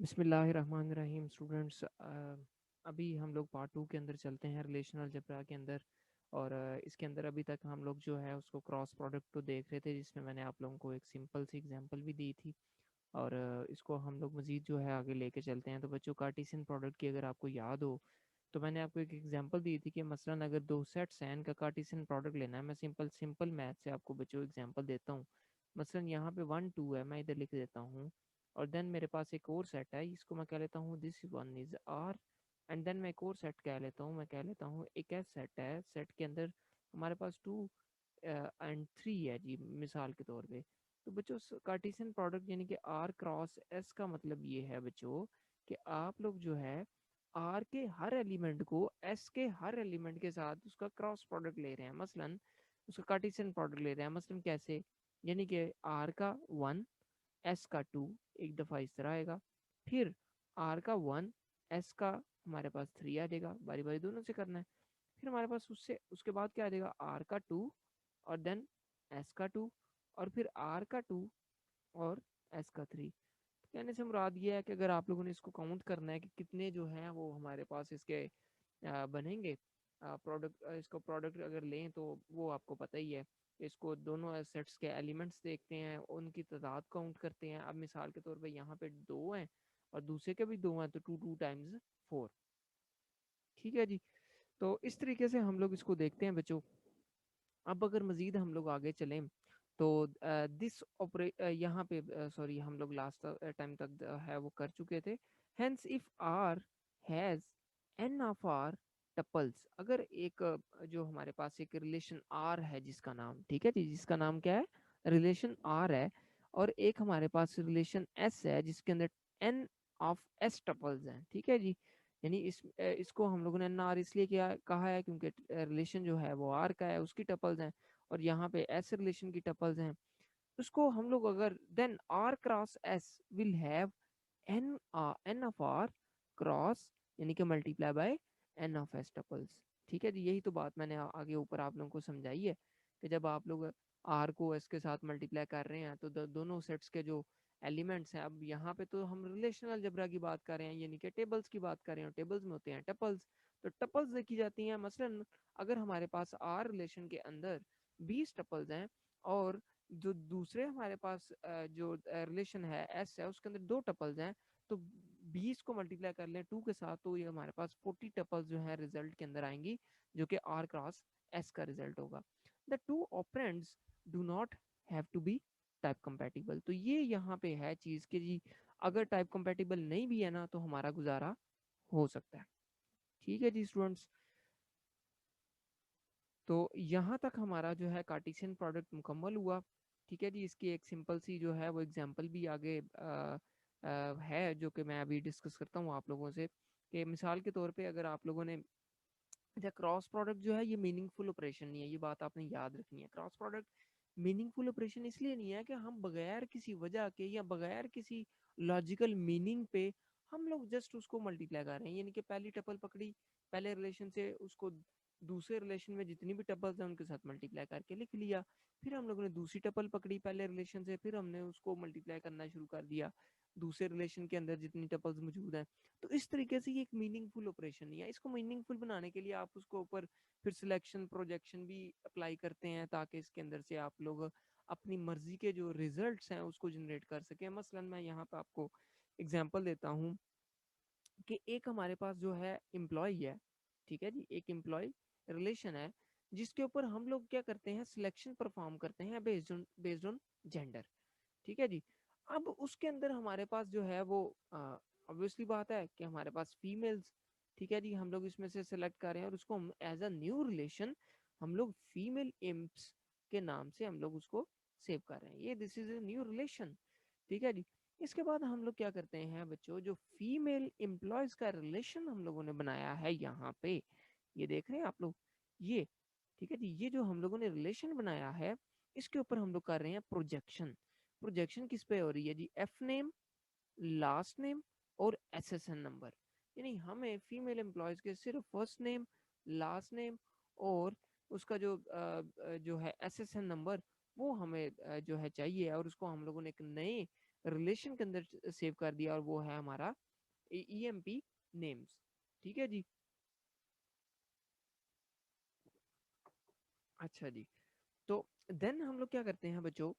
बिस्मिल्लाहिर्रहमानिर्रहीम स्टूडेंट्स, अभी हम लोग पार्ट 2 के अंदर चलते हैं रिलेशनल अलजेब्रा के अंदर। और इसके अंदर अभी तक हम लोग जो है उसको क्रॉस प्रोडक्ट को देख रहे थे, जिसमें मैंने आप लोगों को एक सिंपल सी एग्जांपल भी दी थी। और इसको हम लोग मज़ीद जो है आगे लेके चलते हैं। तो बच्चों, कार्टेशियन प्रोडक्ट की अगर आपको याद हो तो मैंने आपको एक एग्जांपल दी थी कि मसलन अगर दो सेट्स हैं, इनका कार्टेशियन प्रोडक्ट लेना है। मैं सिंपल सिंपल मैथ से आपको बच्चों एग्जांपल देता हूँ। मसलन यहाँ पे 1 2 है, मैं इधर लिख देता हूँ। और देन मेरे पास एक और सेट है, इसको मैं कह लेता हूँ this one is R. And then मैं एक और सेट कह लेता हूँ, मैं कह लेता हूँ एक ऐसा सेट है, सेट के अंदर हमारे पास 2 एंड 3 है जी, मिसाल के तौर पे। तो बच्चों, कार्टेशियन प्रोडक्ट यानी कि आर क्रॉस एस का मतलब ये है बच्चों कि आप लोग जो है आर के हर एलिमेंट को एस के हर एलिमेंट के साथ उसका क्रॉस प्रोडक्ट ले रहे हैं। मसलन उसका कार्टेशियन प्रोडक्ट ले रहे हैं। मसलन कैसे? यानी कि आर का 1, एस का 2, एक दफ़ा इस तरह आएगा। फिर आर का 1, एस का हमारे पास 3 आ जाएगा। बारी बारी दोनों से करना है। फिर हमारे पास उससे उसके बाद क्या आ जाएगा? आर का 2 और देन एस का 2 और फिर आर का 2 और एस का 3। कहने से मुराद ये है कि अगर आप लोगों ने इसको काउंट करना है कि कितने जो हैं वो हमारे पास इसके बनेंगे प्रोडक्ट, इसको प्रोडक्ट अगर लें तो वो आपको पता ही है। इसको दोनों सेट्स के एलिमेंट्स देखते हैं, उनकी तादाद काउंट करते हैं। अब मिसाल के तौर पे यहाँ पे 2 हैं और दूसरे के भी 2 हैं, तो 2 2 टाइम्स 4। ठीक है जी। तो इस तरीके से हम लोग इसको देखते हैं बच्चों। अब अगर मजीद हम लोग आगे चलें तो दिस ऑपरे यहाँ पे सॉरी, हम लोग लास्ट टाइम तक है वो कर चुके थे। Hence if R has N of R tuples, अगर एक जो हमारे पास एक रिलेशन आर है जिसका नाम, ठीक है जी, जिसका नाम क्या है? रिलेशन आर है। और एक हमारे पास रिलेशन एस है जिसके अंदर एन ऑफ एस टपल्स हैं। ठीक है जी। यानी इसको हम लोगों ने एन आर इसलिए क्या कहा है क्योंकि रिलेशन जो है वो आर का है, उसकी टपल्स हैं। और यहाँ पे एस रिलेशन की टपल्स हैं। उसको हम लोग अगर then R cross S will have N N of R cross, यानी कि multiply by N of S tuples. ठीक है जी। यही तो बात मैंने आगे ऊपर आप लोगों को समझाई है कि जब आप लोग आर को एस के साथ मल्टीप्लाई कर रहे हैं तो दोनों सेट्स के जो एलिमेंट्स हैं, अब यहाँ पे तो हम रिलेशनल अलजेब्रा की बात कर रहे हैं, यानी कि टेबल्स की बात कर रहे हैं। टेबल्स में होते हैं टपल्स। तो टपल्स देखी जाती हैं। मसलन अगर हमारे पास आर रिलेशन के अंदर 20 टपल्स हैं और जो दूसरे हमारे पास जो रिलेशन है एस है, उसके अंदर 2 टपल्स हैं, तो 20 को मल्टीप्लाई कर लें 2 के साथ तो ये हमारे पास 40 टपल्स जो है रिजल्ट के अंदर आएंगी, जो कि आर क्रॉस एस का रिजल्ट होगा। The two operands do not have to be type compatible. तो ये यहाँ पे है चीज़ कि जी अगर टाइप कंपैटिबल नहीं भी है ना तो हमारा गुजारा हो सकता है। ठीक है जी स्टूडेंट्स। तो यहाँ तक हमारा जो है कार्टेशियन प्रोडक्ट मुकम्मल हुआ। ठीक है जी। इसकी एक सिंपल सी जो है वो एग्जांपल भी आगे है, जो कि मैं अभी डिस्कस करता हूँ आप लोगों से। कि मिसाल के तौर पे अगर आप लोगों ने, अच्छा, क्रॉस प्रोडक्ट जो है ये मीनिंगफुल ऑपरेशन नहीं है, ये बात आपने याद रखनी है। क्रॉस प्रोडक्ट मीनिंगफुल ऑपरेशन इसलिए नहीं है कि हम बगैर किसी वजह के या बगैर किसी लॉजिकल मीनिंग पे हम लोग जस्ट उसको मल्टीप्लाई कर रहे हैं। यानी कि पहली टपल पकड़ी, पहले रिलेशन से उसको दूसरे रिलेशन में जितनी भी टपल्स हैं उनके साथ मल्टीप्लाई करके लिख लिया। फिर हम लोगों ने दूसरी टपल पकड़ी पहले रिलेशन से, फिर हमने उसको मल्टीप्लाई करना शुरू कर दिया दूसरे रिलेशन के अंदर जितनी टपल्स मौजूद हैं। तो इस तरीके से ये एक मीनिंगफुल ऑपरेशन नहीं है। इसको मीनिंगफुल बनाने के लिए आप उसको ऊपर फिर सिलेक्शन प्रोजेक्शन भी अप्लाई करते हैं, ताकि इसके अंदर से आप लोग अपनी मर्जी के जो रिजल्ट्स हैं उसको जनरेट कर सकें। मसलन मैं यहाँ पे आपको एग्जांपल देता हूँ कि एक हमारे पास जो है एम्प्लॉय है। ठीक है जी। एक एम्प्लॉय रिलेशन है जिसके ऊपर हम लोग क्या करते हैं, सिलेक्शन परफॉर्म करते हैं बेस्ड ऑन जेंडर। ठीक है जी। अब उसके अंदर हमारे पास जो है वो ऑब्वियसली बात है कि हमारे पास फीमेल्स, ठीक है जी, हम लोग इसमें से सेलेक्ट कर रहे हैं और उसको हम एज अ न्यू रिलेशन हम लोग फीमेल इम्प्स के नाम से हम लोग उसको सेव कर रहे हैं। ये this is a new relation. ठीक है जी। इसके बाद हम लोग क्या करते हैं बच्चों, जो फीमेल एम्प्लॉयज का रिलेशन हम लोगों ने बनाया है यहाँ पे, ये देख रहे हैं आप लोग, ये, ठीक है जी, ये जो हम लोगों ने रिलेशन बनाया है इसके ऊपर हम लोग कर रहे हैं प्रोजेक्शन। प्रोजेक्शन किस पे हो रही है जी? एफ नेम, लास्ट नेम और एसएसएन नंबर। यानी हमें फीमेल एम्प्लॉयज के सिर्फ फर्स्ट नेम, लास्ट नेम और उसका जो है एसएसएन नंबर, वो हमें जो है चाहिए। और उसको हम लोगों ने एक नए रिलेशन के अंदर सेव कर दिया और वो है हमारा EMP नेम्स। ठीक है जी। अच्छा जी, तो देन हम लोग क्या करते हैं बच्चों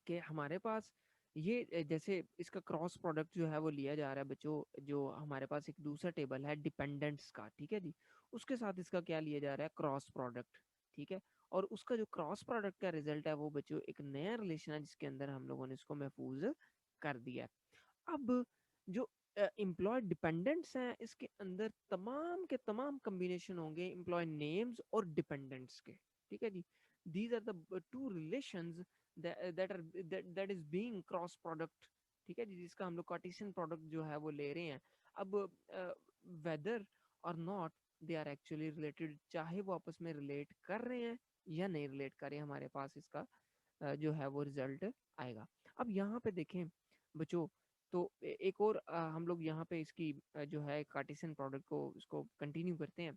कि हमारे पास ये जैसे इसका क्रॉस प्रोडक्ट जो है वो लिया जा रहा है बच्चों, जो हमारे पास एक दूसरा टेबल है डिपेंडेंट्स का, ठीक है जी, उसके साथ इसका क्या लिया जा रहा है, क्रॉस प्रोडक्ट। ठीक है, और उसका जो क्रॉस प्रोडक्ट का रिजल्ट है वो बच्चों एक नया रिलेशन है जिसके अंदर हम लोगों ने इसको महफूज कर दिया है। अब जो एम्प्लॉय डिपेंडेंट्स हैं इसके अंदर तमाम के तमाम कॉम्बिनेशन होंगे एम्प्लॉय नेम्स और डिपेंडेंट्स के। ठीक है जी, these are the two relations that is being cross product. ठीक है जी, जिसका हम लोग कार्टेशियन प्रोडक्ट जो है वो ले रहे हैं। अब वेदर और not they are actually related, चाहे वो आपस में रिलेट कर रहे हैं या नहीं रिलेट कर रहे हैं, हमारे पास इसका जो है वो रिजल्ट आएगा। अब यहाँ पे देखें बच्चों, तो एक और हम लोग यहाँ पे इसकी जो है कार्टेशियन प्रोडक्ट को इसको कंटिन्यू करते हैं।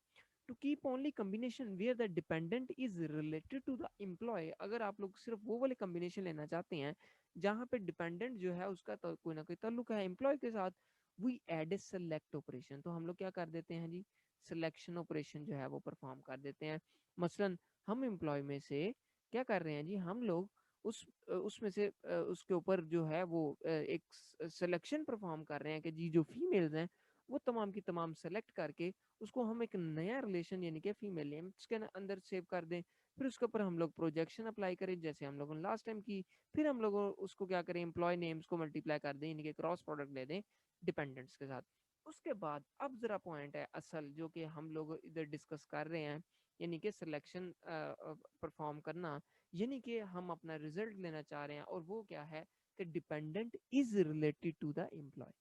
To keep only combination where the dependent is related to the employee, अगर आप लोग सिर्फ वो वाले कॉम्बिनेशन लेना चाहते हैं जहाँ पे डिपेंडेंट जो है उसका तो कोई ना कोई ताल्लुक है एम्प्लॉय के साथ, we add a select operation, तो हम लोग क्या कर देते हैं जी, सिलेक्शन ऑपरेशन जो है वो परफॉर्म कर देते हैं। मसलन हम एम्प्लॉय में से क्या कर रहे हैं जी, हम लोग उसमें से उसके ऊपर जो है वो एक सिलेक्शन परफॉर्म कर रहे हैं कि जी जो फीमेल्स हैं वो तमाम की तमाम सेलेक्ट करके उसको हम एक नया रिलेशन यानी कि फीमेल नेम्स के अंदर सेव कर दें। फिर उसके ऊपर हम लोग प्रोजेक्शन अप्लाई करें जैसे हम लोगों ने लास्ट टाइम की। फिर हम लोग उसको क्या करें, एम्प्लॉय नेम्स को मल्टीप्लाई कर दें यानी कि क्रॉस प्रोडक्ट ले दें डिपेंडेंट्स के साथ। उसके बाद अब जरा पॉइंट है असल जो कि हम लोग इधर डिस्कस कर रहे हैं, यानी कि सिलेक्शन परफॉर्म करना, यानी कि हम अपना रिजल्ट लेना चाह रहे हैं और वो क्या है कि dependent is related to the employee,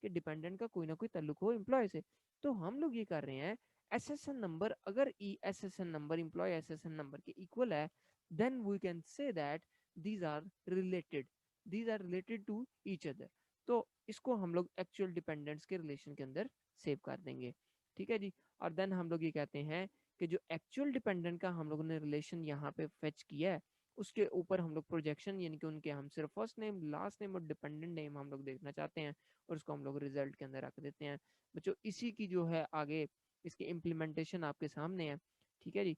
कि डिपेंडेंट का कोई ना कोई ताल्लुक हो एम्प्लॉय से। तो हम लोग ये कर रहे हैं एसएसएन नंबर, अगर E SSN number employ SSN number के इक्वल है then we can say that these are related, these are related to each other. तो इसको हम लोग एक्चुअल डिपेंडेंट्स के रिलेशन के अंदर सेव कर देंगे। ठीक है जी, और देन हम लोग ये कहते हैं कि जो एक्चुअल डिपेंडेंट का हम लोगों ने रिलेशन यहाँ पे फेच किया है उसके ऊपर हम लोग प्रोजेक्शन यानी कि उनके हम सिर्फ फर्स्ट नेम लास्ट नेम और डिपेंडेंट नेम हम लोग देखना चाहते हैं और उसको हम लोग रिजल्ट के अंदर रख देते हैं। बच्चों इसी की जो है आगे इसकी इम्प्लीमेंटेशन आपके सामने है। ठीक है जी,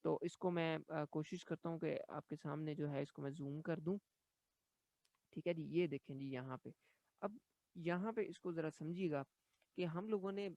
तो इसको मैं कोशिश करता हूँ कि आपके सामने जो है इसको मैं जूम कर दूं। ठीक है जी, ये देखें जी यहाँ पे। अब यहाँ पे इसको ज़रा समझिएगा कि हम लोगों ने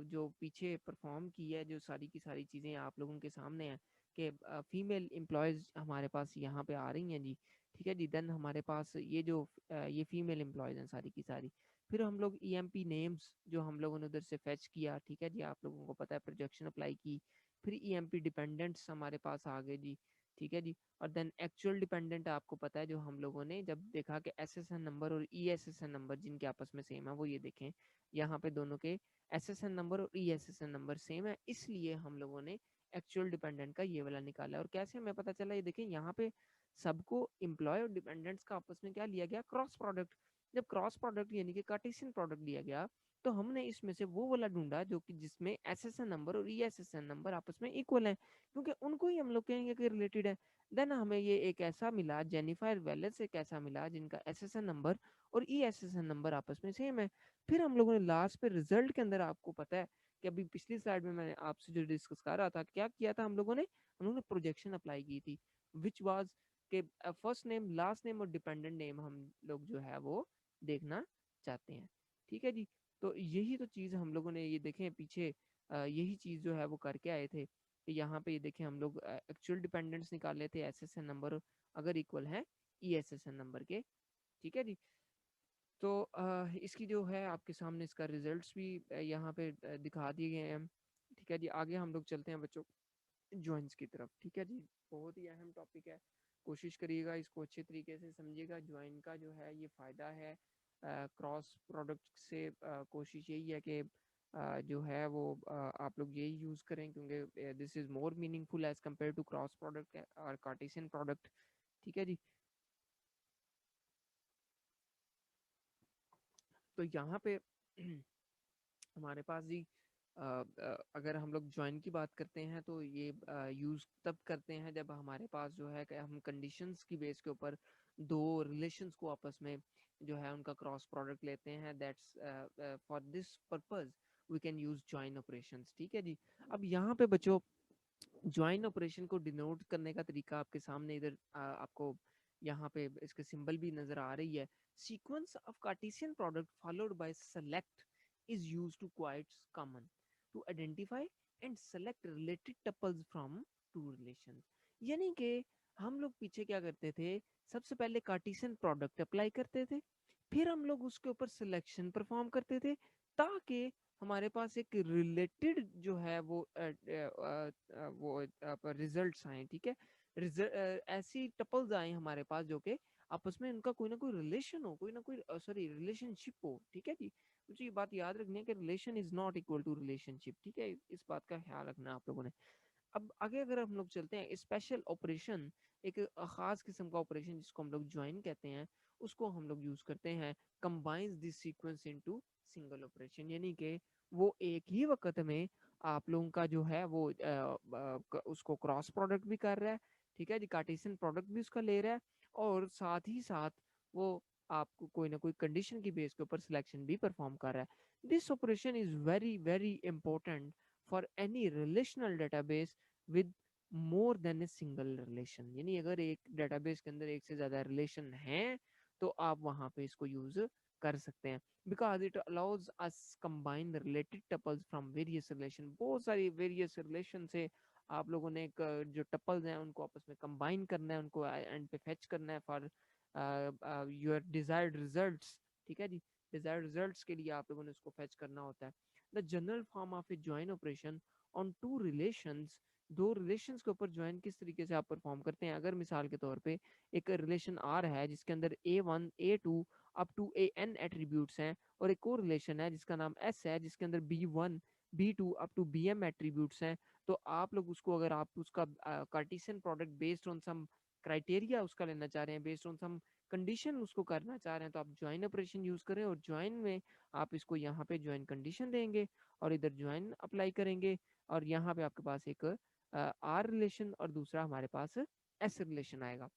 जो पीछे परफॉर्म की है जो सारी की सारी चीज़ें आप लोगों के सामने हैं कि फीमेल एम्प्लॉयज़ हमारे पास यहाँ पे आ रही हैं जी। ठीक है जी, देन हमारे पास ये जो ये फीमेल एम्प्लॉयज़ हैं सारी की सारी। फिर हम लोग EMP नेम्स जो हम लोगों ने उधर से फेच किया, ठीक है जी, आप लोगों को पता है प्रोजेक्शन अप्लाई की। फिर EMP डिपेंडेंट्स हमारे पास आ गए जी। ठीक है जी, और देन एक्चुअल डिपेंडेंट आपको पता है जो हम लोगों ने जब देखा कि SSN नंबर और ESSN नंबर जिनके आपस में सेम है, वो ये देखें यहाँ पे दोनों के SSN नंबर और ESSN नंबर सेम है, इसलिए हम लोगों ने एक्चुअल डिपेंडेंट का ये वाला निकाला। और कैसे हमें पता चला, ये देखें यहाँ पे सबको एम्प्लॉय और डिपेंडेंट्स का आपस में क्या लिया गया, क्रॉस प्रोडक्ट। जब क्रॉस प्रोडक्ट यानी कि कार्टेशियन प्रोडक्ट लिया गया तो हमने इसमें से वो वाला ढूंढा जो कि जिसमें SSN नंबर और ESSN नंबर आपस में इक्वल है, क्योंकि उनको ही हम लोग कहेंगे कि रिलेटेड है। देन हमें ये एक ऐसा मिला, जेनिफायर वेलेस एक ऐसा मिला जिनका SSN नंबर और ESSN नंबर आपस में सेम है। फिर हम लोगों ने लास्ट पे रिजल्ट के अंदर आपको पता है कि अभी पिछली स्लाइड में मैंने आपसे जो डिस्कस कर रहा था, क्या किया था हम लोगों ने प्रोजेक्शन अप्लाई की थी विच वाज के फर्स्ट नेम लास्ट नेम और डिपेंडेंट नेम हम लोग जो है वो देखना चाहते हैं। ठीक है जी, तो यही तो चीज़ हम लोगों ने ये देखें पीछे यही चीज़ जो है वो करके आए थे। यहाँ पे ये देखें हम लोग एक्चुअल डिपेंडेंट्स निकाल लेते हैं SSN नंबर अगर इक्वल है ESSN नंबर के। ठीक है जी, तो इसकी जो है आपके सामने इसका रिजल्ट्स भी यहाँ पे दिखा दिए गए हैं। ठीक है जी, आगे हम लोग चलते हैं बच्चों ज्वाइंस की तरफ। ठीक है जी, बहुत ही अहम टॉपिक है, कोशिश करिएगा इसको अच्छे तरीके से समझिएगा। ज्वाइन का जो है ये फ़ायदा है क्रॉस प्रोडक्ट से। कोशिश यही है कि जो है वो आप लोग यही यूज़ करें क्योंकि this is more meaningful as compare to cross product और कार्टेशियन प्रोडक्ट। ठीक है जी, तो यहाँ पे हमारे पास जी अगर हम लोग ज्वाइन की बात करते हैं तो ये यूज़ तब करते हैं जब हमारे पास जो है कि हम कंडीशंस की बेस के ऊपर दो रिलेशंस को आपस में जो है उनका क्रॉस प्रोडक्ट लेते हैं, that's for this purpose we can use join operations. ठीक है जी। अब यहाँ पे बच्चों ज्वाइन ऑपरेशन को डिनोट करने का तरीका आपके सामने इधर आपको यहाँ पे इसके सिंबल भी नजर आ रही है। Sequence of Cartesian product followed by select is used to quite common to identify and select related tuples from two relations. यानी कि हम लोग पीछे क्या करते थे, सबसे पहले कार्टेशियन प्रोडक्ट अप्लाई करते थे, फिर हम लोग उसके ऊपर सिलेक्शन परफॉर्म करते थे ताकि हमारे पास एक रिलेटेड जो है वो रिजल्ट्स आए। ठीक है, ऐसी टपल्स आए हमारे पास जो कि आपस में उनका कोई ना कोई रिलेशन हो, कोई ना कोई सॉरी रिलेशनशिप हो। ठीक है जी, मुझे ये बात याद रखनी है कि relation is not equal to relationship. ठीक है, इस बात का ख्याल रखना आप लोगों ने। अब आगे अगर हम लोग चलते हैं, स्पेशल ऑपरेशन एक खास किस्म का ऑपरेशन जिसको हम लोग ज्वाइन कहते हैं, उसको हम लोग यूज करते हैं combines this sequence into single operation. यानी कि वो एक ही वक्त में आप लोगों का जो है वो उसको क्रॉस प्रोडक्ट भी कर रहा है। ठीक है जी, कार्टेशियन प्रोडक्ट भी उसका ले रहा है, और साथ ही साथ वो आपको कोई ना कोई कंडीशन की बेस के ऊपर सिलेक्शन भी परफॉर्म कर रहा है। This operation is very very important for any relational database with more than a single relation. यानी अगर एक डेटाबेस के अंदर एक से ज्यादा रिलेशन हैं तो आप वहां पे इसको यूज कर सकते हैं, because it allows us combine related tuples from various relation. बहुत सारी वेरियस रिलेशन से आप लोगों ने एक जो टपल्स हैं उनको आपस में कंबाइन करना है, उनको एंड पे फेच करना है फॉर योर डिजायर्ड रिजल्ट्स। ठीक है जी, डिजायर्ड रिजल्ट्स के लिए आप लोगों ने उसको फेच करना होता है। The general form of a join operation on two relations, दो रिलेशंस के ऊपर ज्वाइन किस तरीके से आप परफॉर्म करते हैं। अगर मिसाल के तौर पे एक रिलेशन आर है जिसके अंदर A1 A2 up to AN attributes हैं, और एक और रिलेशन है जिसका नाम S है जिसके अंदर B1 B2 up to BM attributes हैं, तो आप लोग उसको अगर आप उसका Cartesian product based on some criteria उसका लेना चाह रहे हैं, बेस्ड ऑन सम कंडीशन उसको करना चाह रहे हैं, तो आप ज्वाइन ऑपरेशन यूज करें, और ज्वाइन में आप इसको यहाँ पे ज्वाइन कंडीशन देंगे और इधर ज्वाइन अप्लाई करेंगे, और यहाँ पे आपके पास एक आर रिलेशन और दूसरा हमारे पास एस रिलेशन आएगा।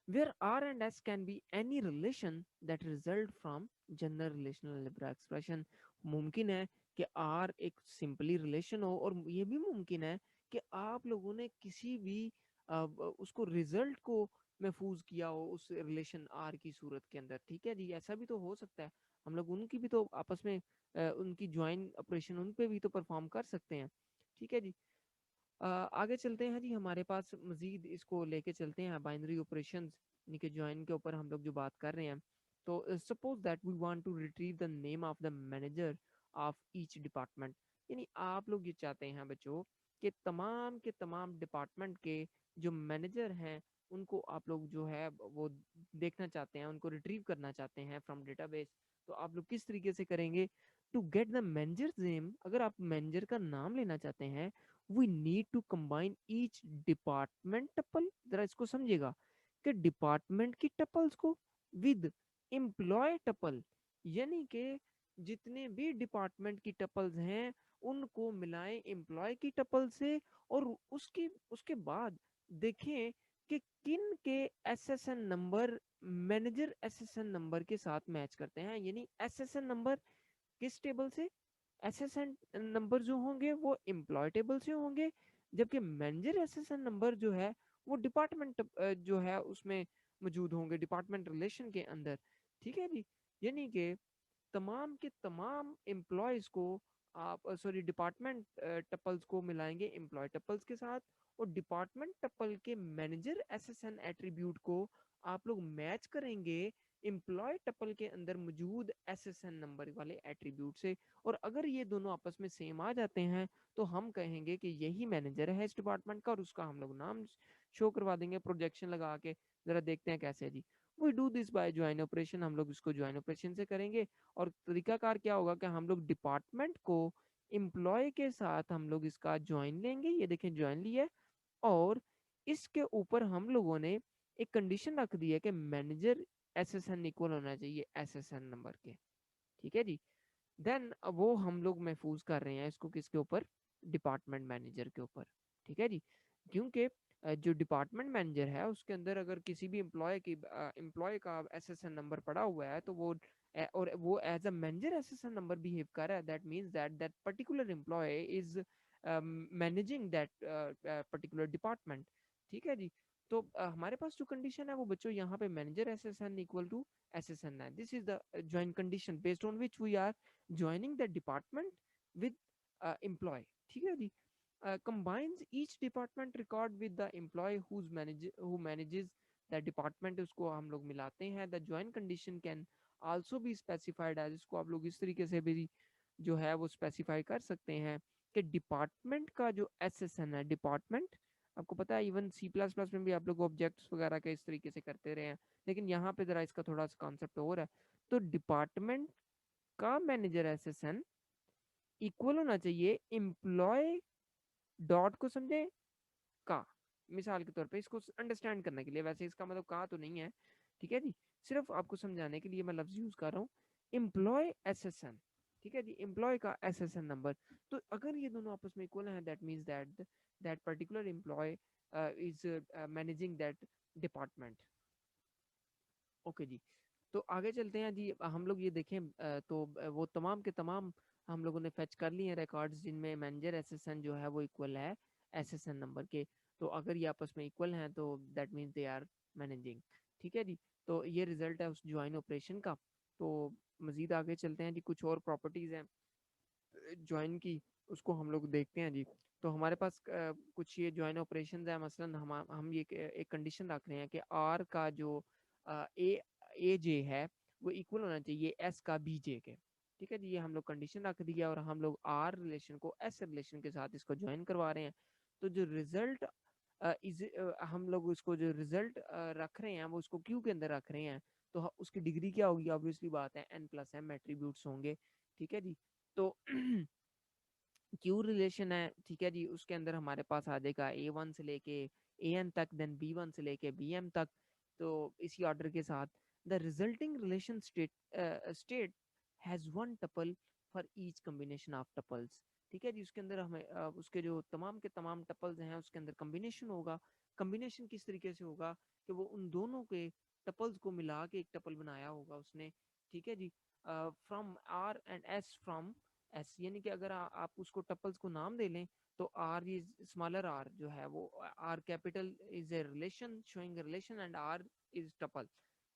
Where R and S can be any relation that result from general relational algebra expression। मुमकिन है कि R एक सिंपली रिलेशन हो, और ये भी मुमकिन है कि आप लोगों ने किसी भी उसको रिजल्ट को महफूज किया हो उस रिलेशन R की सूरत के अंदर। ठीक है जी, ऐसा भी तो हो सकता है, हम लोग उनकी भी तो आपस में उनकी ज्वाइन ऑपरेशन उन पे भी तो परफॉर्म कर सकते हैं। ठीक है जी। आगे चलते हैं जी, हमारे पास मजीद इसको लेके चलते हैं बाइनरी ऑपरेशंस यानी कि ज्वाइन के ऊपर हम लोग जो बात कर रहे हैं। तो suppose that we want to retrieve the name of the manager of each department. यानी आप लोग ये चाहते हैं बच्चों कि तमाम के तमाम डिपार्टमेंट के जो मैनेजर हैं उनको आप लोग जो है वो देखना चाहते हैं, उनको रिट्रीव करना चाहते हैं फ्रॉम डेटाबेस। तो आप लोग किस तरीके से करेंगे? To get the manager name, अगर आप मैनेजर का नाम लेना चाहते हैं, we need to combine each department tuple. जरा इसको समझिएगा कि डिपार्टमेंट की टपल्स को विद एम्प्लॉय टपल, यानी कि जितने भी डिपार्टमेंट की टपल्स हैं उनको मिलाएं एम्प्लॉय की टपल से, और उसके उसके बाद देखें कि किन के SSN number manager SSN number के साथ मैच करते हैं। यानी एसएसएन नंबर किस टेबल से? एसएसएन नंबर जो होंगे वो एम्प्लॉय टेबल से होंगे, जबकि मैनेजर एसएसएन नंबर जो है वो डिपार्टमेंट जो है उसमें मौजूद होंगे, डिपार्टमेंट रिलेशन के अंदर। ठीक है जी, यानी कि तमाम के तमाम एम्प्लॉयज को आप सॉरी डिपार्टमेंट टपल्स को मिलाएंगे एम्प्लॉय टपल्स के साथ, और डिपार्टमेंट टपल के मैनेजर एसएसएन एट्रीब्यूट को आप लोग मैच करेंगे एम्प्लॉय टपल के अंदर मौजूद एसएसएन नंबर वाले एट्रीब्यूट से। और अगर ये दोनों आपस में सेम आ जाते हैं तो हम कहेंगे कि यही मैनेजर है इस डिपार्टमेंट का, और उसका हम लोग नाम शो करवा देंगे प्रोजेक्शन लगा के। जरा देखते हैं कैसे है जी। We do this by join operation, हम लोग इसको ज्वाइन ऑपरेशन से करेंगे। और तरीकाकार क्या होगा कि हम लोग डिपार्टमेंट को एम्प्लॉय के साथ हम लोग इसका ज्वाइन लेंगे, ये देखें ज्वाइन लिया है, और इसके ऊपर हम लोगों ने एक कंडीशन रख दी है कि मैनेजर एसएसएन इक्वल होना चाहिए एसएसएन नंबर के। ठीक है जी। देन वो हम लोग महफूज कर रहे हैं इसको किसके ऊपर? डिपार्टमेंट मैनेजर के ऊपर। ठीक है जी, क्योंकि जो डिपार्टमेंट मैनेजर है उसके अंदर अगर किसी भी एम्प्लॉय का एसएसएन नंबर पड़ा हुआ है तो और वो as a manager SSN number behave कर रहा है, that means that that particular employ is managing that particular department. ठीक है जी। तो हमारे पास जो कंडीशन है वो बच्चों यहाँ पे manager SSN equal to SSN है। This is the join condition based on which we are joining the department with employ. ठीक है जी। Combines each department record with the employee who manages the department, उसको हम लोग मिलाते हैं। The joint condition can also be specified as, इसको आप लोग इस तरीके से भी जो है वो स्पेसिफाई कर सकते हैं कि डिपार्टमेंट का जो एसएसएन है, डिपार्टमेंट आपको पता है इवन सी प्लस प्लस में भी आप लोग ऑब्जेक्ट्स वगैरह के इस तरीके से करते रहे हैं, लेकिन यहाँ पे जरा इसका थोड़ा सा कॉन्सेप्ट और है। तो डिपार्टमेंट का मैनेजर एसएसएन इक्वल होना चाहिए एम्प्लॉय डॉट को समझे का। मिसाल के तौर पे इसको अंडरस्टैंड करने के लिए, वैसे इसका मतलब का तो नहीं है, ठीक है जी, सिर्फ आपको समझाने के लिए मैं लफ्ज यूज कर रहा हूँ, एम्प्लॉय एसएसएन। ठीक है जी, एम्प्लॉय का एसएसएन नंबर। तो अगर ये दोनों आपस में इक्वल हैं that means that that particular employ is managing that department. Okay जी। तो आगे चलते हैं जी। हम लोग ये देखें तो वो तमाम के तमाम हम लोगों ने फेच कर लिए हैं रिकॉर्ड्स जिनमें मैनेजर एसएसएन जो है वो इक्वल है एसएसएन नंबर के। तो अगर ये आपस में इक्वल हैं तो that means they are managing. ठीक है जी। तो ये रिजल्ट है उस ज्वाइन ऑपरेशन का। तो मजीद आगे चलते हैं जी, कुछ और प्रॉपर्टीज़ हैं ज्वाइन की, उसको हम लोग देखते हैं जी। तो हमारे पास कुछ ये ज्वाइन ऑपरेशंस है, मसलन हम ये एक कंडीशन रख रहे हैं कि आर का जो ए जे है वो इक्वल होना चाहिए एस का बी जे के। ठीक है जी, ये हम लोग कंडीशन रख दिया और हम लोग आर रिलेशन को एस रिलेशन के साथ इसको ज्वाइन करवा रहे हैं। तो जो रिजल्ट हम लोग उसको जो रिजल्ट रख रहे हैं वो उसको क्यू के अंदर रख रहे हैं। तो उसकी डिग्री क्या होगी, ऑब्वियसली बात है एन प्लस एम एट्रीब्यूट्स होंगे। ठीक है जी। तो क्यू रिलेशन है, ठीक है जी, उसके अंदर हमारे पास आ जाएगा A1 से लेके AN तक, देन B1 से लेके BM तक। तो इसी ऑर्डर के साथ the resulting relation state has one tuple for each combination of tuples. ठीक है जी, उसके अंदर हमें उसके जो तमाम के तमाम टपल्स हैं उसके अंदर कॉम्बिनेशन होगा। कॉम्बिनेशन किस तरीके से होगा कि वो उन दोनों के टपल्स को मिला के एक टपल बनाया होगा उसने। ठीक है जी। From R and S from S, यानी कि अगर आप उसको टपल्स को नाम दे लें तो आर इज स्मॉलर आर जो है वो R capital is a relation showing relation and R is tuple.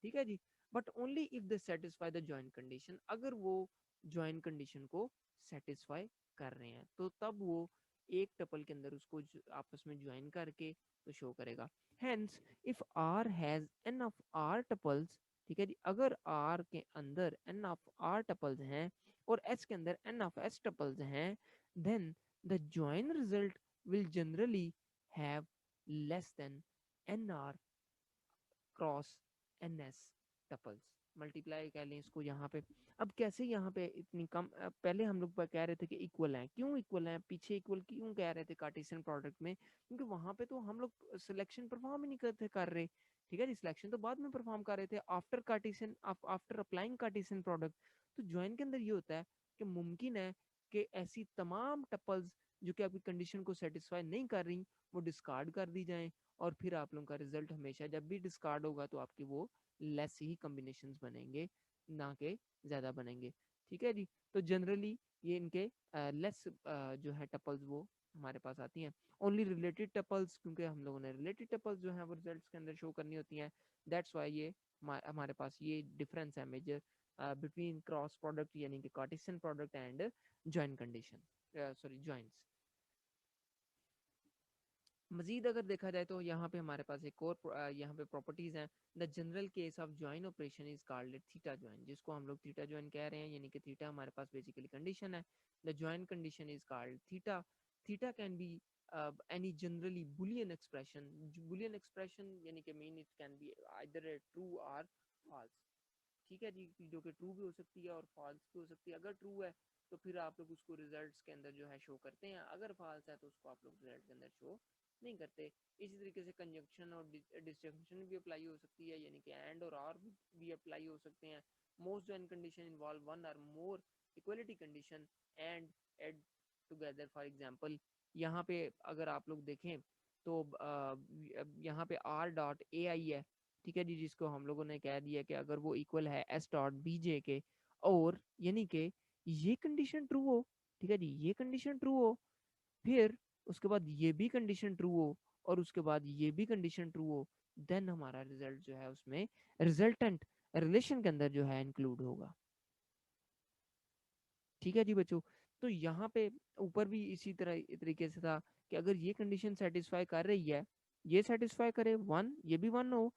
ठीक है जी। But only if they satisfy the joint condition, अगर वो जॉइंट कंडीशन को सेटिस्फाई कर रहे हैं तो तब वो एक टपल के अंदर उसको आपस में ज्वाइन करके तो शो करेगा। Hence if R has N of R tuples, ठीक है जी, अगर आर के अंदर एन ऑफ आर टपल्स हैं और एस के अंदर एन ऑफ एस टपल्स हैं, then the join result will generally have less than n R cross n S tuples. Multiply कह लें इसको यहाँ पे। अब कैसे यहाँ पे इतनी कम, पहले हम लोग कह रहे थे कि इक्वल हैं, क्यों इक्वल हैं, पीछे इक्वल क्यों कह रहे थे कार्टेशियन प्रोडक्ट में, क्योंकि वहां पे तो हम लोग सिलेक्शन परफॉर्म ही नहीं कर रहे। ठीक है जी, सिलेक्शन तो बाद में परफॉर्म कर रहे थे after Cartesian, after applying Cartesian product. तो ज्वाइन के अंदर ये होता है कि मुमकिन है कि ऐसी तमाम टपल्स जो कि आपकी कंडीशन को सेटिस्फाई नहीं कर रही वो डिस्कार्ड कर दी जाएं, और फिर आप लोगों का रिजल्ट हमेशा जब भी डिस्कार्ड होगा तो आपके वो लेस ही कॉम्बिनेशंस बनेंगे, ना के ज़्यादा बनेंगे। ठीक है जी। तो जनरली ये इनके लेस जो है टपल्स वो हमारे पास आती हैं। ओनली रिलेटेड टपल्स, क्योंकि हम लोगों ने रिलेटेड टपल्स जो है वो रिजल्ट्स के अंदर शो करनी होती हैं। दैट्स वाई ये हमारे पास ये डिफरेंस है मेजर बिटवीन क्रॉस प्रोडक्ट यानी कि Cartesian product and join condition, sorry joints. मजीद अगर देखा जाए तो यहाँ पे हमारे पास एक और यहाँ पे प्रॉपर्टीज हैं। The general case of join operation is called theta join, जिसको हम लोग थीटा ज्वाइन कह रहे हैं, यानी कि थीटा हमारे पास बेसिकली कंडीशन है। The join condition is called theta. Theta can be any generally Boolean expression. Boolean expression यानी कि mean it can be either true और फॉल्स। ठीक है जी, जो कि ट्रू भी हो सकती है और फॉल्स भी हो सकती है। अगर ट्रू है तो फिर आप लोग उसको रिजल्ट्स के अंदर जो है शो करते हैं, अगर फॉल्स है तो उसको आप लोग रिजल्ट के अंदर शो नहीं करते। इसी तरीके से कंजंक्शन और डिसजंक्शन भी अप्लाई हो सकती है, यानी कि एंड और भी अप्लाई हो सकते हैं। Most join condition involve one or more equality condition and add together. For example यहाँ पे अगर आप लोग देखें तो यहाँ पे आर डॉट ए आई है, ठीक है जी, जिसको हम लोगों ने कह दिया कि अगर वो इक्वल है एस डॉट बी जे के, और यानी कि ये कंडीशन ट्रू हो, ठीक है जी, ये कंडीशन ट्रू हो, फिर उसके बाद ये भी कंडीशन ट्रू हो, और उसके बाद ये भी कंडीशन ट्रू हो, देन हमारा रिजल्ट जो है उसमें रिजल्टेंट रिलेशन के अंदर जो है इंक्लूड होगा। ठीक है जी बच्चों, तो यहाँ पे ऊपर भी इसी तरह तरीके से था कि अगर ये कंडीशन सेटिस्फाई कर रही है, ये सेटिस्फाई करे वन, ये भी वन हो,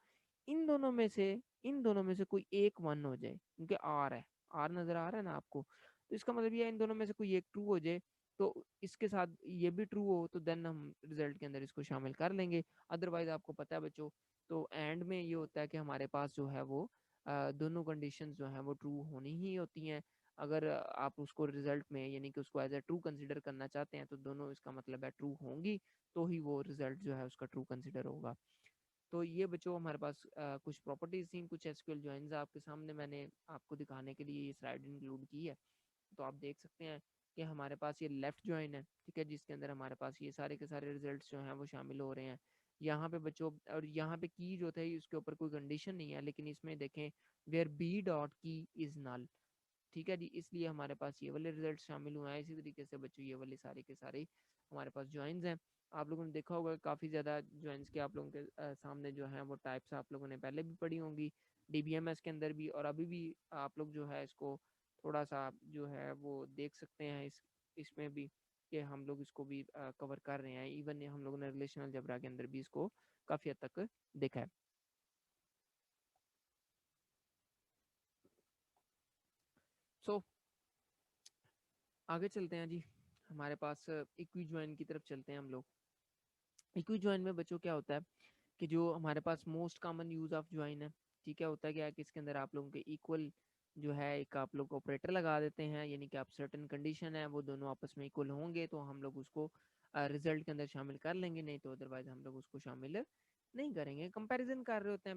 इन दोनों में से कोई एक वन हो जाए, क्योंकि आर है, आर नजर आ रहा है ना आपको, तो इसका मतलब ये है इन दोनों में से कोई एक ट्रू हो जाए, तो इसके साथ ये भी ट्रू हो, तो देन हम रिजल्ट के अंदर इसको शामिल कर लेंगे। अदरवाइज आपको पता है बच्चों, तो एंड में ये होता है कि हमारे पास जो है वो दोनों कंडीशंस जो हैं वो ट्रू होनी ही होती हैं। अगर आप उसको रिजल्ट में यानी कि उसको एज ए ट्रू कंसिडर करना चाहते हैं, तो दोनों इसका मतलब है ट्रू होंगी, तो ही वो रिजल्ट जो है उसका ट्रू कंसिडर होगा। तो ये बच्चों हमारे पास कुछ प्रॉपर्टीज थी, कुछ एसक्यूएल जॉइंस आपके सामने मैंने आपको दिखाने के लिए ये स्लाइड इंक्लूड की है। तो आप देख सकते हैं कि हमारे पास ये लेफ्ट ज्वाइन है, ठीक है, जिसके अंदर हमारे पास ये सारे के सारे रिजल्ट्स जो हैं वो शामिल हो रहे हैं यहाँ पे बच्चों। और यहाँ पे की जो थे उसके ऊपर कोई कंडीशन नहीं है, लेकिन इसमें देखें वेयर बी डॉट की इज नल, ठीक है जी, इसलिए हमारे पास ये वाले रिजल्ट शामिल हुए हैं। इसी तरीके से बच्चों ये वाले सारे के सारे हमारे पास ज्वाइंस हैं। आप लोगों ने देखा होगा काफ़ी ज़्यादा ज्वाइंस के आप लोगों के सामने जो हैं वो टाइप्स आप लोगों ने पहले भी पढ़ी होंगी डीबीएमएस के अंदर भी, और अभी भी आप लोग जो है इसको थोड़ा सा जो है वो देख सकते हैं इसमें भी कि हम लोग इसको भी कवर कर रहे हैं। इवन हम लोगों ने रिलेशनल अलजेब्रा के अंदर भी इसको काफ़ी हद तक देखा है। सो आगे चलते हैं जी, हमारे पास इक्वी ज्वाइन की तरफ चलते हैं हम लोग। इक्वी ज्वाइन में बच्चों क्या होता है कि जो हमारे पास most common use of join है, ठीक है, होता है क्या है कि इसके अंदर आप लोगों के इक्वल जो है एक आप लोग ऑपरेटर लगा देते हैं, यानी कि आप सर्टेन कंडीशन है वो दोनों आपस में इक्वल होंगे तो हम लोग उसको रिजल्ट के अंदर शामिल कर लेंगे, नहीं तो अदरवाइज हम लोग उसको शामिल नहीं करेंगे। कंपैरिजन कर रहे होते हैं